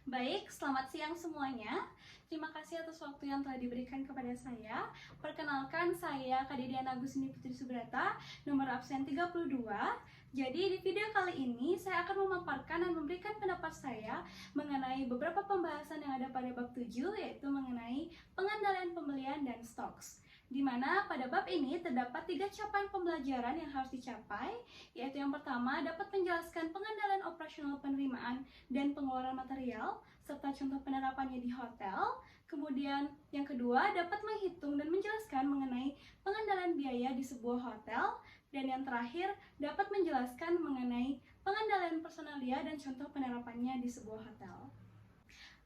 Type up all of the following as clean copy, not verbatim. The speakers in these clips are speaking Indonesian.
Baik, selamat siang semuanya. Terima kasih atas waktu yang telah diberikan kepada saya. Perkenalkan, saya Kak Diana Agusini Putri Subrata, nomor absen 32. Jadi di video kali ini saya akan memaparkan dan memberikan pendapat saya mengenai beberapa pembahasan yang ada pada bab 7, yaitu mengenai pengendalian pembelian dan stocks. Di mana pada bab ini terdapat 3 capaian pembelajaran yang harus dicapai, yaitu yang pertama dapat menjelaskan pengendalian operasional penerimaan dan pengeluaran material, serta contoh penerapannya di hotel. Kemudian yang kedua dapat menghitung dan menjelaskan mengenai pengendalian biaya di sebuah hotel. Dan yang terakhir dapat menjelaskan mengenai pengendalian personalia dan contoh penerapannya di sebuah hotel.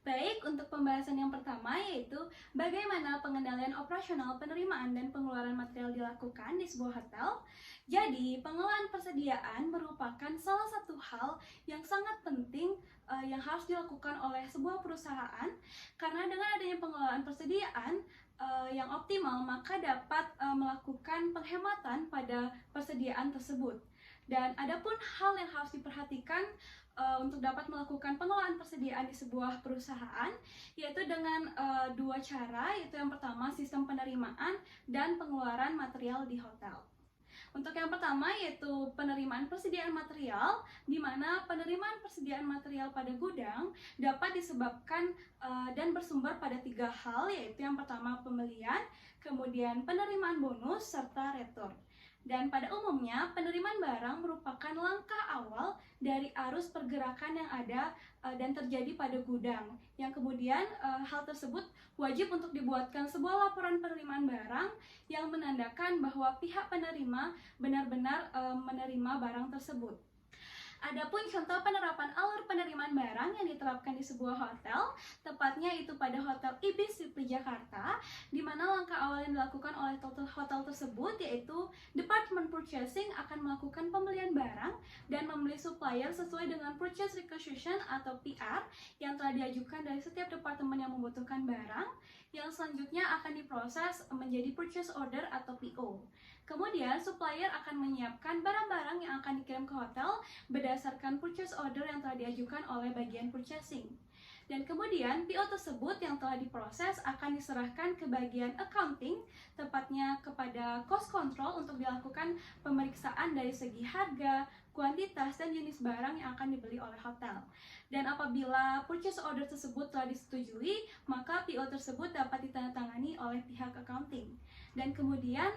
Baik, untuk pembahasan yang pertama yaitu bagaimana pengendalian operasional penerimaan dan pengeluaran material dilakukan di sebuah hotel. Jadi, pengelolaan persediaan merupakan salah satu hal yang sangat penting yang harus dilakukan oleh sebuah perusahaan, karena dengan adanya pengelolaan persediaan yang optimal maka dapat melakukan penghematan pada persediaan tersebut. Dan adapun hal yang harus diperhatikan untuk dapat melakukan pengelolaan persediaan di sebuah perusahaan, yaitu dengan dua cara, yaitu yang pertama sistem penerimaan dan pengeluaran material di hotel. Untuk yang pertama yaitu penerimaan persediaan material, di mana penerimaan persediaan material pada gudang dapat disebabkan dan bersumber pada 3 hal, yaitu yang pertama pembelian, kemudian penerimaan bonus, serta return. Dan pada umumnya, penerimaan barang merupakan langkah awal dari arus pergerakan yang ada dan terjadi pada gudang. Yang kemudian hal tersebut wajib untuk dibuatkan sebuah laporan penerimaan barang yang menandakan bahwa pihak penerima benar-benar menerima barang tersebut. Adapun contoh penerapan alur penerimaan barang yang diterapkan di sebuah hotel, tepatnya itu pada Hotel Ibis di Jakarta, di mana langkah awal yang dilakukan oleh hotel tersebut yaitu Department Purchasing akan melakukan pembelian barang dan membeli supplier sesuai dengan Purchase Requisition atau PR yang telah diajukan dari setiap departemen yang membutuhkan barang, yang selanjutnya akan diproses menjadi Purchase Order atau PO. Kemudian, supplier akan menyiapkan barang-barang yang akan dikirim ke hotel berdasarkan purchase order yang telah diajukan oleh bagian purchasing. Dan kemudian PO tersebut yang telah diproses akan diserahkan ke bagian accounting, tepatnya kepada cost control untuk dilakukan pemeriksaan dari segi harga, kuantitas, dan jenis barang yang akan dibeli oleh hotel. Dan apabila purchase order tersebut telah disetujui, maka PO tersebut dapat ditandatangani oleh pihak accounting. Dan kemudian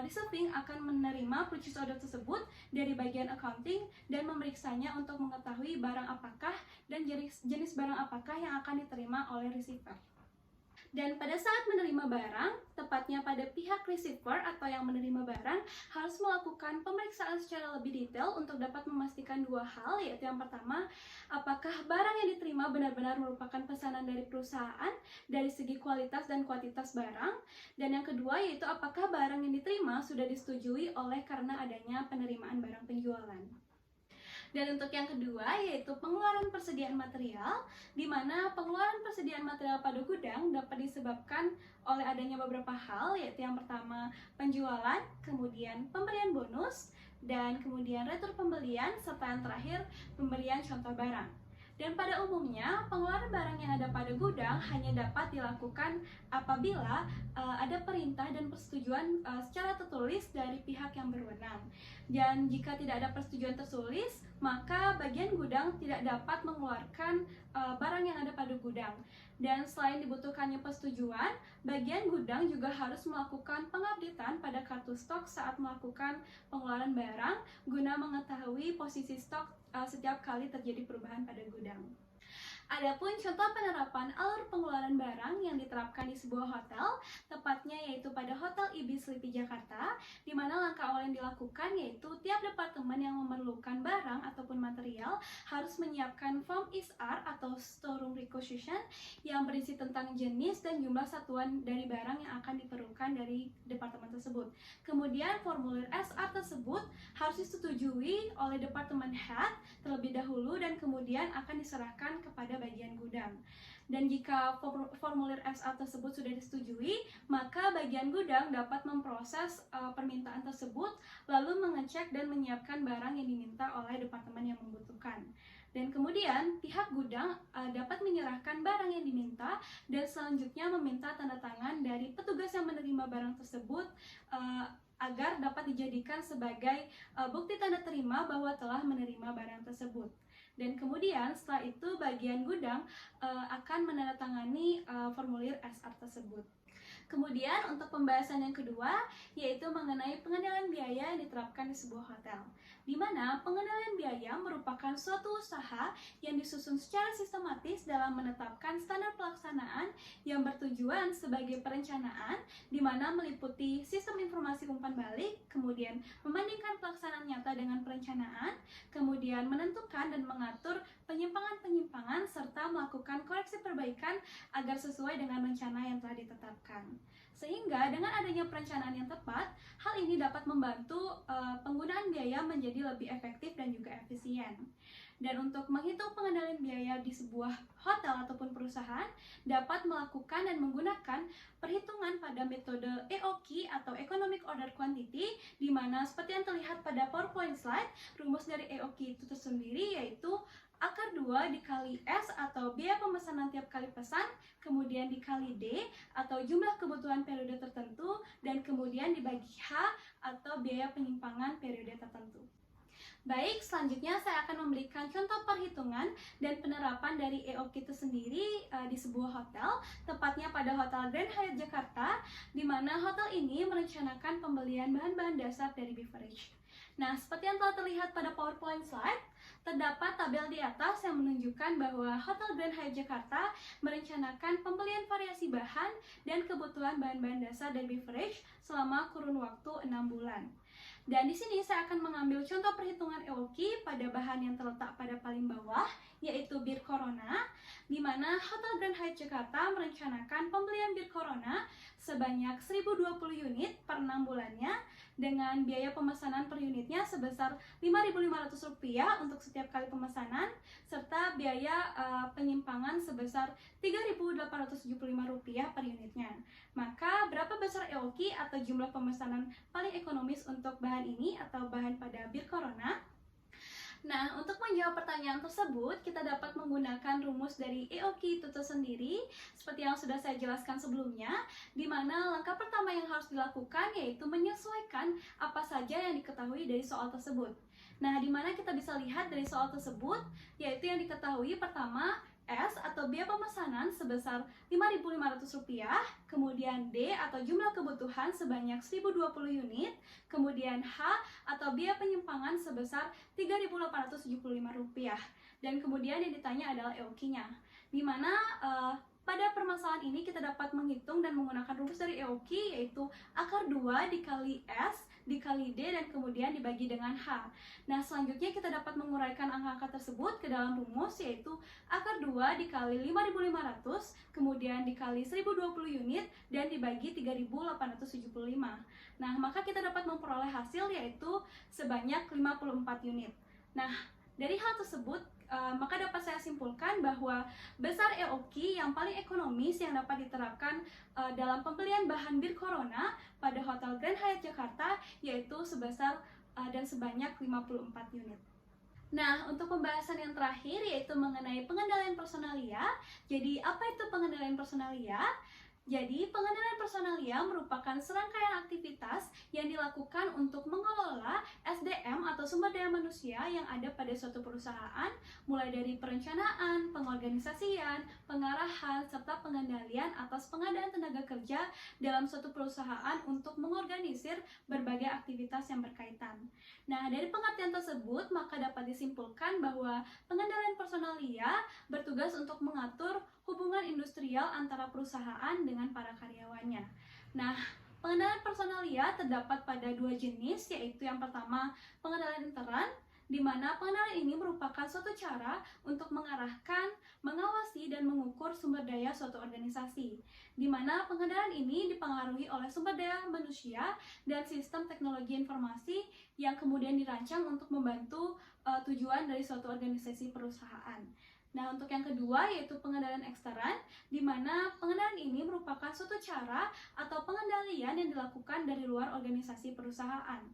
receiving akan menerima purchase order tersebut dari bagian accounting dan memeriksanya untuk mengetahui barang apakah dan jenis barang apakah yang akan diterima oleh receiver. Dan pada saat menerima barang, tepatnya pada pihak receiver atau yang menerima barang, harus melakukan pemeriksaan secara lebih detail untuk dapat memastikan 2 hal, yaitu yang pertama, apakah barang yang diterima benar-benar merupakan pesanan dari perusahaan dari segi kualitas dan kuantitas barang, dan yang kedua yaitu apakah barang yang diterima sudah disetujui oleh karena adanya penerimaan barang penjualan. Dan untuk yang kedua yaitu pengeluaran persediaan material, di mana pengeluaran persediaan material pada gudang dapat disebabkan oleh adanya beberapa hal, yaitu yang pertama penjualan, kemudian pemberian bonus, dan kemudian retur pembelian, serta yang terakhir pemberian contoh barang. Dan pada umumnya, pengeluaran barang yang ada pada gudang hanya dapat dilakukan apabila ada perintah dan persetujuan secara tertulis dari pihak yang berwenang. Dan jika tidak ada persetujuan tertulis, maka bagian gudang tidak dapat mengeluarkan barang yang ada pada gudang. Dan selain dibutuhkannya persetujuan, bagian gudang juga harus melakukan pengupdatean pada kartu stok saat melakukan pengeluaran barang guna mengetahui posisi stok setiap kali terjadi perubahan pada gudang. Adapun contoh penerapan alur pengeluaran barang yang diterapkan di sebuah hotel, tepatnya yaitu pada Hotel Ibis Lipi Jakarta, di mana langkah awal yang dilakukan yaitu tiap departemen yang memerlukan barang ataupun material harus menyiapkan form ISR atau Storeroom Requisition yang berisi tentang jenis dan jumlah satuan dari barang yang akan diperlukan dari departemen tersebut. Kemudian formulir SR tersebut harus disetujui oleh departemen head terlebih dahulu dan kemudian akan diserahkan kepada bagian gudang. Dan jika formulir SR tersebut sudah disetujui, maka bagian gudang dapat memproses permintaan tersebut lalu mengecek dan menyiapkan barang yang diminta oleh departemen yang membutuhkan. Dan kemudian pihak gudang dapat menyerahkan barang yang diminta dan selanjutnya meminta tanda tangan dari petugas yang menerima barang tersebut agar dapat dijadikan sebagai bukti tanda terima bahwa telah menerima barang tersebut. Dan kemudian setelah itu bagian gudang akan menandatangani formulir SR tersebut. Kemudian untuk pembahasan yang kedua yaitu mengenai pengendalian biaya yang diterapkan di sebuah hotel, di mana pengendalian biaya merupakan suatu usaha yang disusun secara sistematis dalam menetapkan standar pelaksanaan yang bertujuan sebagai perencanaan, di mana meliputi sistem informasi umpan balik, kemudian membandingkan pelaksanaan nyata dengan perencanaan, kemudian menentukan dan mengatur penyimpangan-penyimpangan serta melakukan koreksi perbaikan agar sesuai dengan rencana yang telah ditetapkan. Sehingga dengan adanya perencanaan yang tepat, hal ini dapat membantu penggunaan biaya menjadi lebih efektif dan juga efisien. Dan untuk menghitung pengendalian biaya di sebuah hotel ataupun perusahaan, dapat melakukan dan menggunakan perhitungan pada metode EOQ atau Economic Order Quantity, di mana seperti yang terlihat pada PowerPoint slide, rumus dari EOQ itu tersendiri yaitu akar 2 dikali S atau biaya pemesanan tiap kali pesan, kemudian dikali D atau jumlah kebutuhan periode tertentu, dan kemudian dibagi H atau biaya penyimpangan periode tertentu. Baik, selanjutnya saya akan memberikan contoh perhitungan dan penerapan dari EOQ itu sendiri di sebuah hotel, tepatnya pada Hotel Grand Hyatt Jakarta, di mana hotel ini merencanakan pembelian bahan-bahan dasar dari beverage. Nah, seperti yang telah terlihat pada PowerPoint slide, terdapat tabel di atas yang menunjukkan bahwa Hotel Grand Hyatt Jakarta merencanakan pembelian variasi bahan dan kebutuhan bahan-bahan dasar dari beverage selama kurun waktu 6 bulan. Dan di sini saya akan mengambil contoh perhitungan EOQ pada bahan yang terletak pada paling bawah, yaitu bir Corona, di mana Hotel Grand Hyatt Jakarta merencanakan pembelian bir Corona sebanyak 1020 unit per 6 bulannya, dengan biaya pemesanan per unitnya sebesar Rp5.500 untuk setiap kali pemesanan, serta biaya penyimpangan sebesar Rp3.875 per unitnya. Maka berapa besar EOQ atau jumlah pemesanan paling ekonomis untuk bahan ini atau bahan pada bir Corona? Nah, untuk menjawab pertanyaan tersebut, kita dapat menggunakan rumus dari EOQ itu tersendiri, seperti yang sudah saya jelaskan sebelumnya, di mana langkah pertama yang harus dilakukan yaitu menyesuaikan apa saja yang diketahui dari soal tersebut. Nah, di mana kita bisa lihat dari soal tersebut, yaitu yang diketahui pertama, S atau biaya pemesanan sebesar Rp5.500, kemudian D atau jumlah kebutuhan sebanyak 1020 unit, kemudian H atau biaya penyimpangan sebesar Rp3.875, dan kemudian yang ditanya adalah EOQ-nya, di mana pada permasalahan ini kita dapat menghitung dan menggunakan rumus dari EOQ, yaitu akar 2 dikali S dikali D dan kemudian dibagi dengan H. Nah, selanjutnya kita dapat menguraikan angka-angka tersebut ke dalam rumus, yaitu akar 2 dikali 5.500, kemudian dikali 1020 unit, dan dibagi 3.875. Nah, maka kita dapat memperoleh hasil yaitu sebanyak 54 unit. Nah, dari hal tersebut, maka dapat saya simpulkan bahwa besar EOQ yang paling ekonomis yang dapat diterapkan dalam pembelian bahan bir Corona pada Hotel Grand Hyatt Jakarta yaitu sebesar dan sebanyak 54 unit. Nah, untuk pembahasan yang terakhir yaitu mengenai pengendalian personalia. Jadi, apa itu pengendalian personalia? Jadi, pengendalian personalia merupakan serangkaian aktivitas yang dilakukan untuk mengelola SDM atau sumber daya manusia yang ada pada suatu perusahaan, mulai dari perencanaan, pengorganisasian, pengarahan, serta pengendalian atas pengadaan tenaga kerja dalam suatu perusahaan untuk mengorganisir berbagai aktivitas yang berkaitan. Nah, dari pengertian tersebut, maka dapat disimpulkan bahwa pengendalian personalia bertugas untuk mengatur hubungan industrial antara perusahaan dengan para karyawannya. Nah, pengendalian personalia terdapat pada dua jenis, yaitu yang pertama pengendalian intern, di mana pengendalian ini merupakan suatu cara untuk mengarahkan, mengawasi, dan mengukur sumber daya suatu organisasi, di mana pengendalian ini dipengaruhi oleh sumber daya manusia dan sistem teknologi informasi yang kemudian dirancang untuk membantu tujuan dari suatu organisasi perusahaan. Nah, untuk yang kedua yaitu pengendalian ekstern, di mana pengendalian ini merupakan suatu cara atau pengendalian yang dilakukan dari luar organisasi perusahaan.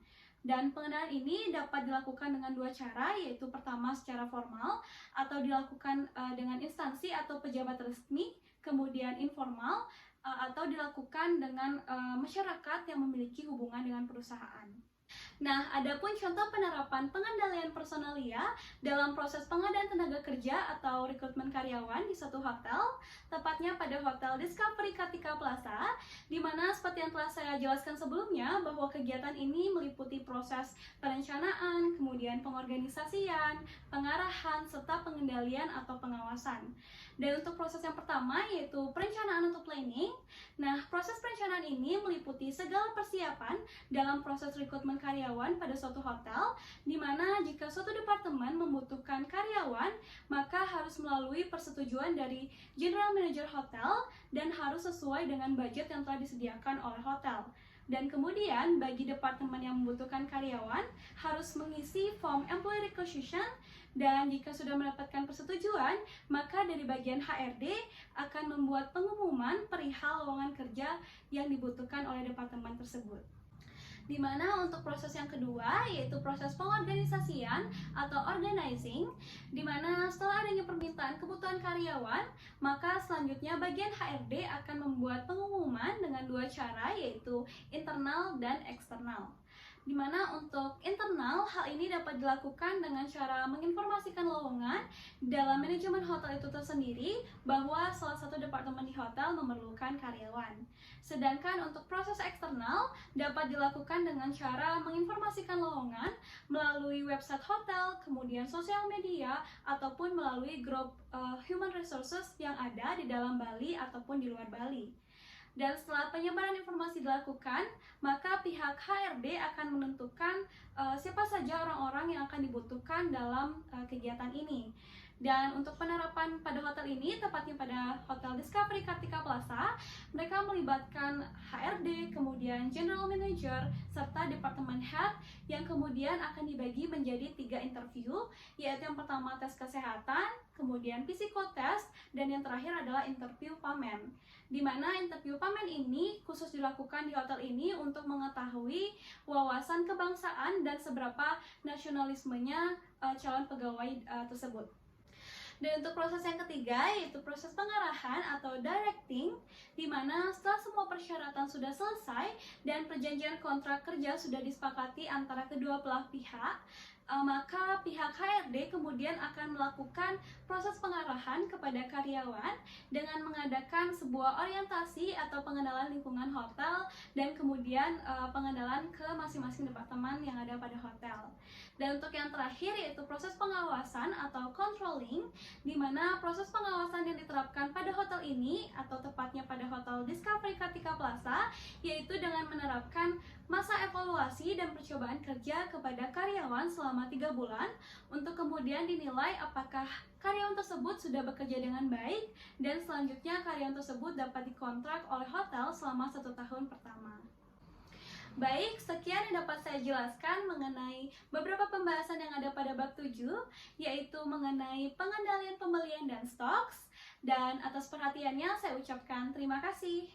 Dan pengenalan ini dapat dilakukan dengan dua cara, yaitu pertama secara formal atau dilakukan dengan instansi atau pejabat resmi, kemudian informal atau dilakukan dengan masyarakat yang memiliki hubungan dengan perusahaan. Nah, adapun contoh penerapan pengendalian personalia dalam proses pengadaan tenaga kerja atau rekrutmen karyawan di suatu hotel, tepatnya pada Hotel Discovery Kartika Plaza, di mana seperti yang telah saya jelaskan sebelumnya bahwa kegiatan ini meliputi proses perencanaan, kemudian pengorganisasian, pengarahan, serta pengendalian atau pengawasan. Dan untuk proses yang pertama yaitu perencanaan untuk planning. Nah, proses perencanaan ini meliputi segala persiapan dalam proses rekrutmen karyawan pada suatu hotel, di mana jika suatu departemen membutuhkan karyawan, maka harus melalui persetujuan dari General Manager Hotel dan harus sesuai dengan budget yang telah disediakan oleh hotel. Dan kemudian bagi departemen yang membutuhkan karyawan harus mengisi form employee requisition, dan jika sudah mendapatkan persetujuan, maka dari bagian HRD akan membuat pengumuman perihal lowongan kerja yang dibutuhkan oleh departemen tersebut. Di mana untuk proses yang kedua yaitu proses pengorganisasian atau organizing, di mana setelah adanya permintaan kebutuhan karyawan, maka selanjutnya bagian HRD akan membuat pengumuman dengan dua cara, yaitu internal dan eksternal. Di mana untuk internal, hal ini dapat dilakukan dengan cara menginformasikan lowongan dalam manajemen hotel itu tersendiri bahwa salah satu departemen di hotel memerlukan karyawan. Sedangkan untuk proses eksternal dapat dilakukan dengan cara menginformasikan lowongan melalui website hotel, kemudian sosial media, ataupun melalui grup human resources yang ada di dalam Bali ataupun di luar Bali. Dan setelah penyebaran informasi dilakukan, maka pihak HRD akan menentukan siapa saja orang-orang yang akan dibutuhkan dalam kegiatan ini. Dan untuk penerapan pada hotel ini, tepatnya pada Hotel Discovery Kartika Plaza, mereka melibatkan HRD, kemudian General Manager, serta Departemen Head yang kemudian akan dibagi menjadi 3 interview, yaitu yang pertama tes kesehatan, kemudian psikotest, dan yang terakhir adalah interview pamen. Di mana interview pamen ini khusus dilakukan di hotel ini untuk mengetahui wawasan kebangsaan dan seberapa nasionalismenya calon pegawai tersebut. Dan untuk proses yang ketiga yaitu proses pengarahan atau directing, di mana setelah semua persyaratan sudah selesai dan perjanjian kontrak kerja sudah disepakati antara kedua belah pihak, maka pihak HRD kemudian akan melakukan proses pengarahan kepada karyawan dengan mengadakan sebuah orientasi atau pengenalan lingkungan hotel dan kemudian pengenalan ke masing-masing departemen yang ada pada hotel. Dan untuk yang terakhir yaitu proses pengawasan atau controlling, di mana proses pengawasan yang diterapkan pada hotel ini atau tepatnya pada Hotel Discovery Kartika Plaza yaitu dengan menerapkan masa evaluasi dan percobaan kerja kepada karyawan selama 3 bulan untuk kemudian dinilai apakah karyawan tersebut sudah bekerja dengan baik dan selanjutnya karyawan tersebut dapat dikontrak oleh hotel selama 1 tahun pertama. Baik, sekian yang dapat saya jelaskan mengenai beberapa pembahasan yang ada pada bab 7, yaitu mengenai pengendalian pembelian dan stocks. Dan atas perhatiannya saya ucapkan terima kasih.